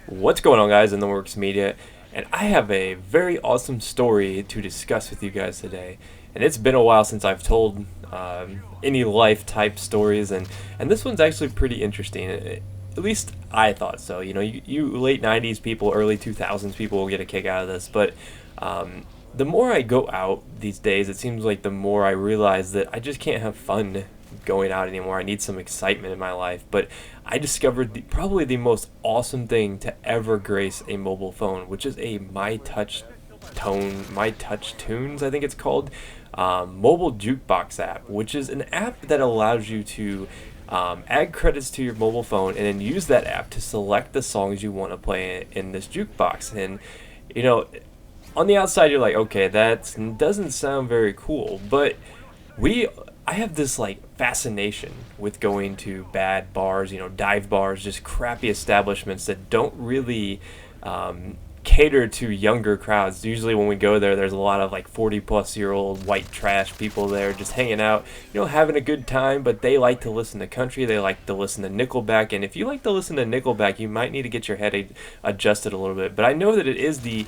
What's going on, guys, in the Works Media? And I have a very awesome story to discuss with you guys today. And it's been a while since I've told any life type stories, and this one's actually pretty interesting. At least I thought so. You late 90s people, early 2000s people will get a kick out of this. But the more I go out these days, it seems like the more I realize that I just can't have fun going out anymore. I need some excitement in my life. But I discovered probably the most awesome thing to ever grace a mobile phone, which is a My Touch Tunes, I think it's called, mobile jukebox app, which is an app that allows you to add credits to your mobile phone and then use that app to select the songs you want to play in this jukebox. And you know, on the outside, you're like, okay, that doesn't sound very cool, but we I have this like fascination with going to bad bars, dive bars, just crappy establishments that don't really cater to younger crowds. Usually when we go there, there's a lot of like 40-plus-year-old white trash people there just hanging out, having a good time, but they like to listen to country, they like to listen to Nickelback, and if you like to listen to Nickelback, you might need to get your head adjusted a little bit. But I know that it is the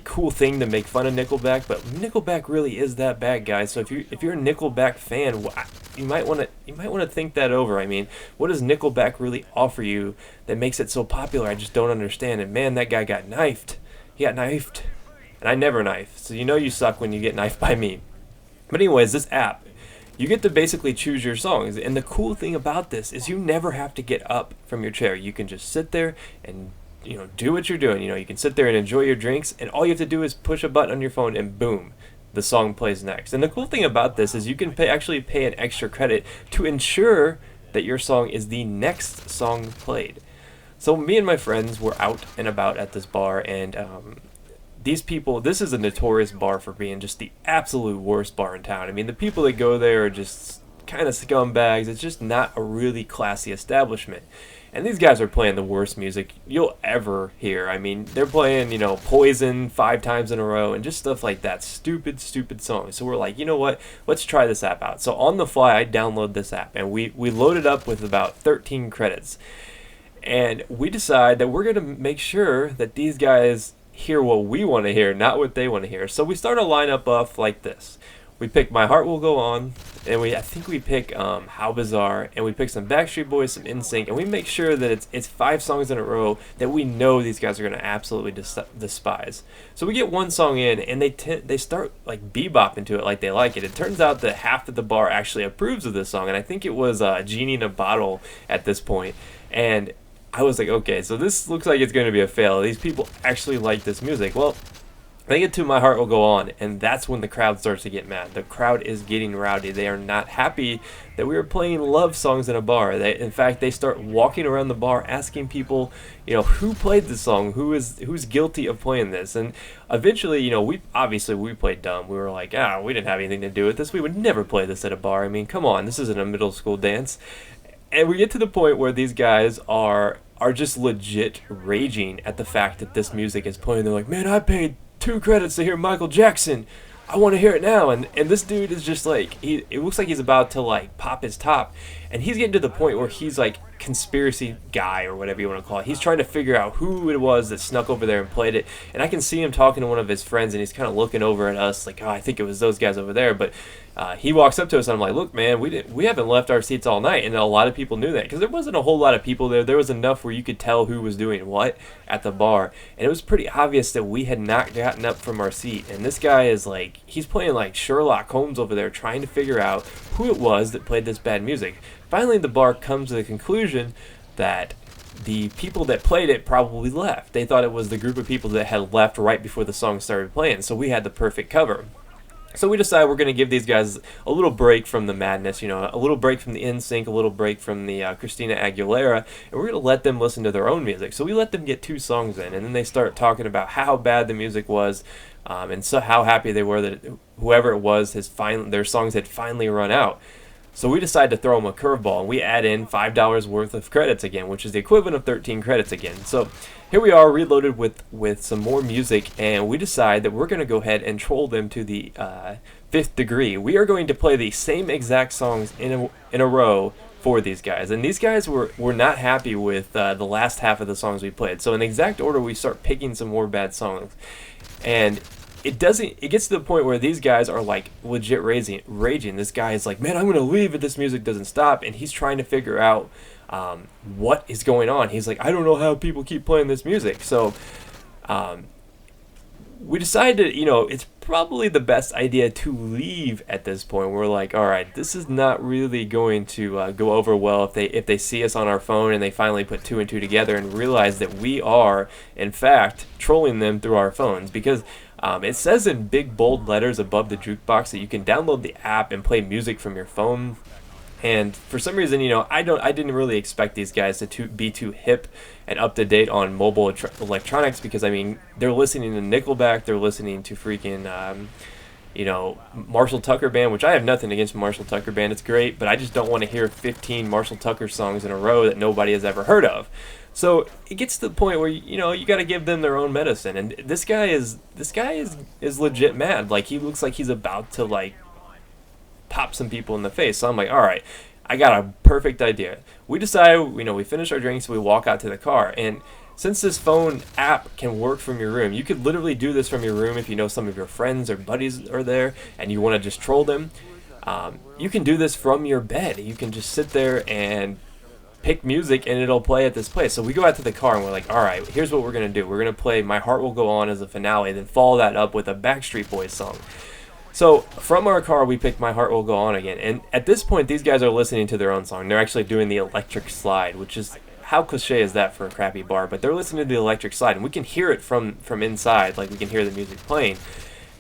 cool thing to make fun of Nickelback, but Nickelback really is that bad, guys. So if you're a Nickelback fan, you might want to think that over. I mean, what does Nickelback really offer you that makes it so popular? I just don't understand. And man, that guy got knifed. He got knifed, and I never knife. So you suck when you get knifed by me. But anyways, this app, you get to basically choose your songs, and the cool thing about this is you never have to get up from your chair. You can just sit there and do what you're doing. You can sit there and enjoy your drinks, and all you have to do is push a button on your phone, and boom, the song plays next. And the cool thing about this is you can actually pay an extra credit to ensure that your song is the next song played. So me and my friends were out and about at this bar, and these people, this is a notorious bar for being just the absolute worst bar in town. I mean, the people that go there are just kind of scumbags. It's just not a really classy establishment. And these guys are playing the worst music you'll ever hear. I mean, they're playing, Poison 5 times in a row and just stuff like that. Stupid, stupid songs. So we're like, you know what? Let's try this app out. So on the fly, I download this app, and we loaded up with about 13 credits. And we decide that we're going to make sure that these guys hear what we want to hear, not what they want to hear. So we start a lineup off like this. We pick My Heart Will Go On, and I think we pick How Bizarre, and we pick some Backstreet Boys, some NSYNC, and we make sure that it's 5 songs in a row that we know these guys are going to absolutely despise. So we get one song in, and they start like bebopping to it like they like it. It turns out that half of the bar actually approves of this song, and I think it was Genie in a Bottle at this point. And I was like, okay, so this looks like it's going to be a fail. These people actually like this music. Well, they get to My Heart Will Go On, and that's when the crowd starts to get mad. The crowd is getting rowdy. They are not happy that we are playing love songs in a bar. In fact, they start walking around the bar asking people, who played this song, who's guilty of playing this. And eventually, we played dumb. We were like, we didn't have anything to do with this. We would never play this at a bar. I mean, come on, this isn't a middle school dance. And we get to the point where these guys are just legit raging at the fact that this music is playing. They're like, man, I paid 2 credits to hear Michael Jackson. I want to hear it now. And this dude is just like, it looks like he's about to like pop his top. And he's getting to the point where he's like conspiracy guy or whatever you want to call it. He's trying to figure out who it was that snuck over there and played it. And I can see him talking to one of his friends, and he's kind of looking over at us like, I think it was those guys over there. But he walks up to us, and I'm like, look, man, we haven't left our seats all night. And a lot of people knew that because there wasn't a whole lot of people there. There was enough where you could tell who was doing what at the bar. And it was pretty obvious that we had not gotten up from our seat. And this guy is like, he's playing like Sherlock Holmes over there trying to figure out who it was that played this bad music. Finally, the bar comes to the conclusion that the people that played it probably left. They thought it was the group of people that had left right before the song started playing, so we had the perfect cover. So we decided we're going to give these guys a little break from the madness, a little break from the NSYNC, a little break from the Christina Aguilera, and we're going to let them listen to their own music. So we let them get 2 songs in, and then they start talking about how bad the music was, and so how happy they were that whoever it was, their songs had finally run out. So we decided to throw them a curveball, and we add in $5 worth of credits again, which is the equivalent of 13 credits again. So here we are, reloaded with some more music, and we decide that we're going to go ahead and troll them to the 5th degree. We are going to play the same exact songs in a row for these guys, and these guys were not happy with the last half of the songs we played. So in exact order, we start picking some more bad songs, and it gets to the point where these guys are like legit raging. This guy is like, man, I'm gonna leave if this music doesn't stop, and he's trying to figure out what is going on. He's like, I don't know how people keep playing this music. So we decided, it's probably the best idea to leave at this point. We're like, all right, this is not really going to go over well if they see us on our phone and they finally put two and two together and realize that we are, in fact, trolling them through our phones. Because it says in big bold letters above the jukebox that you can download the app and play music from your phone. And for some reason, I didn't really expect these guys to be too hip and up to date on mobile electronics, because they're listening to Nickelback, they're listening to freaking Marshall Tucker Band, which I have nothing against Marshall Tucker Band. It's great, but I just don't want to hear 15 Marshall Tucker songs in a row that nobody has ever heard of. So it gets to the point where you got to give them their own medicine. And this guy is legit mad. Like, he looks like he's about to pop some people in the face. So I'm like, all right, I got a perfect idea. We decide, we finish our drinks, we walk out to the car, and since this phone app can work from your room, you could literally do this from your room if you know some of your friends or buddies are there and you want to just troll them. You can do this from your bed. You can just sit there and pick music and it'll play at this place. So we go out to the car and we're like, all right, here's what we're going to do. We're going to play My Heart Will Go On as a finale, then follow that up with a Backstreet Boys song. So from our car, we picked My Heart Will Go On again. And at this point, these guys are listening to their own song. They're actually doing the electric slide, which is, how cliche is that for a crappy bar? But they're listening to the electric slide, and we can hear it from inside. Like, we can hear the music playing.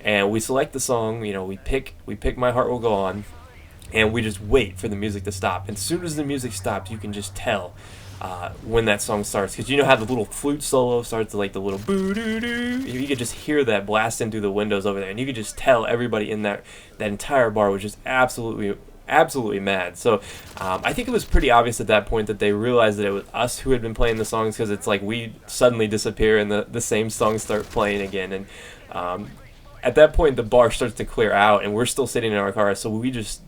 And we select the song, we pick My Heart Will Go On, and we just wait for the music to stop. And as soon as the music stops, you can just tell when that song starts, because you know how the little flute solo starts, like the little boo-doo-doo. You could just hear that blasting through the windows over there, and you could just tell everybody in that entire bar was just absolutely mad. So I think it was pretty obvious at that point that they realized that it was us who had been playing the songs, because it's like we suddenly disappear and the same songs start playing again. And at that point, the bar starts to clear out, and we're still sitting in our car, so we just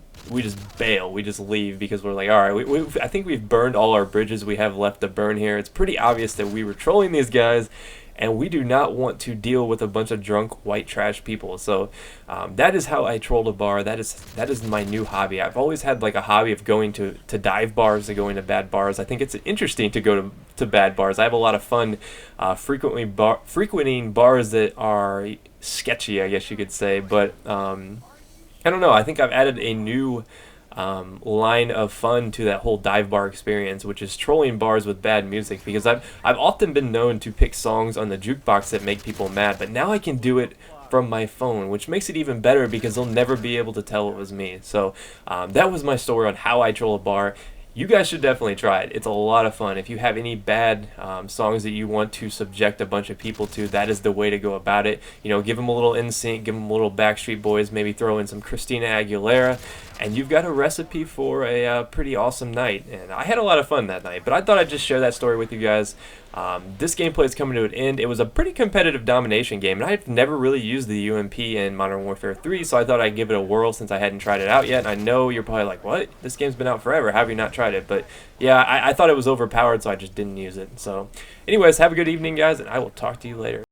bail. We just leave, because we're like, all right, I think we've burned all our bridges we have left to burn here. It's pretty obvious that we were trolling these guys, and we do not want to deal with a bunch of drunk white trash people. So that is how I trolled a bar. That is my new hobby. I've always had like a hobby of going to dive bars and going to bad bars. I think it's interesting to go to bad bars. I have a lot of fun frequenting bars that are sketchy, I guess you could say. But I don't know. I think I've added a new line of fun to that whole dive bar experience, which is trolling bars with bad music, because I've often been known to pick songs on the jukebox that make people mad, but now I can do it from my phone, which makes it even better because they'll never be able to tell it was me. So that was my story on how I troll a bar. You guys should definitely try it. It's a lot of fun. If you have any bad songs that you want to subject a bunch of people to, that is the way to go about it. Give them a little NSYNC, give them a little Backstreet Boys, maybe throw in some Christina Aguilera, and you've got a recipe for a pretty awesome night. And I had a lot of fun that night, but I thought I'd just share that story with you guys. This gameplay is coming to an end. It was a pretty competitive domination game, and I've never really used the UMP in Modern Warfare 3, so I thought I'd give it a whirl since I hadn't tried it out yet. And I know you're probably like, what? This game's been out forever. How have you not tried it? But yeah, I thought it was overpowered, so I just didn't use it. So anyways, have a good evening, guys, and I will talk to you later.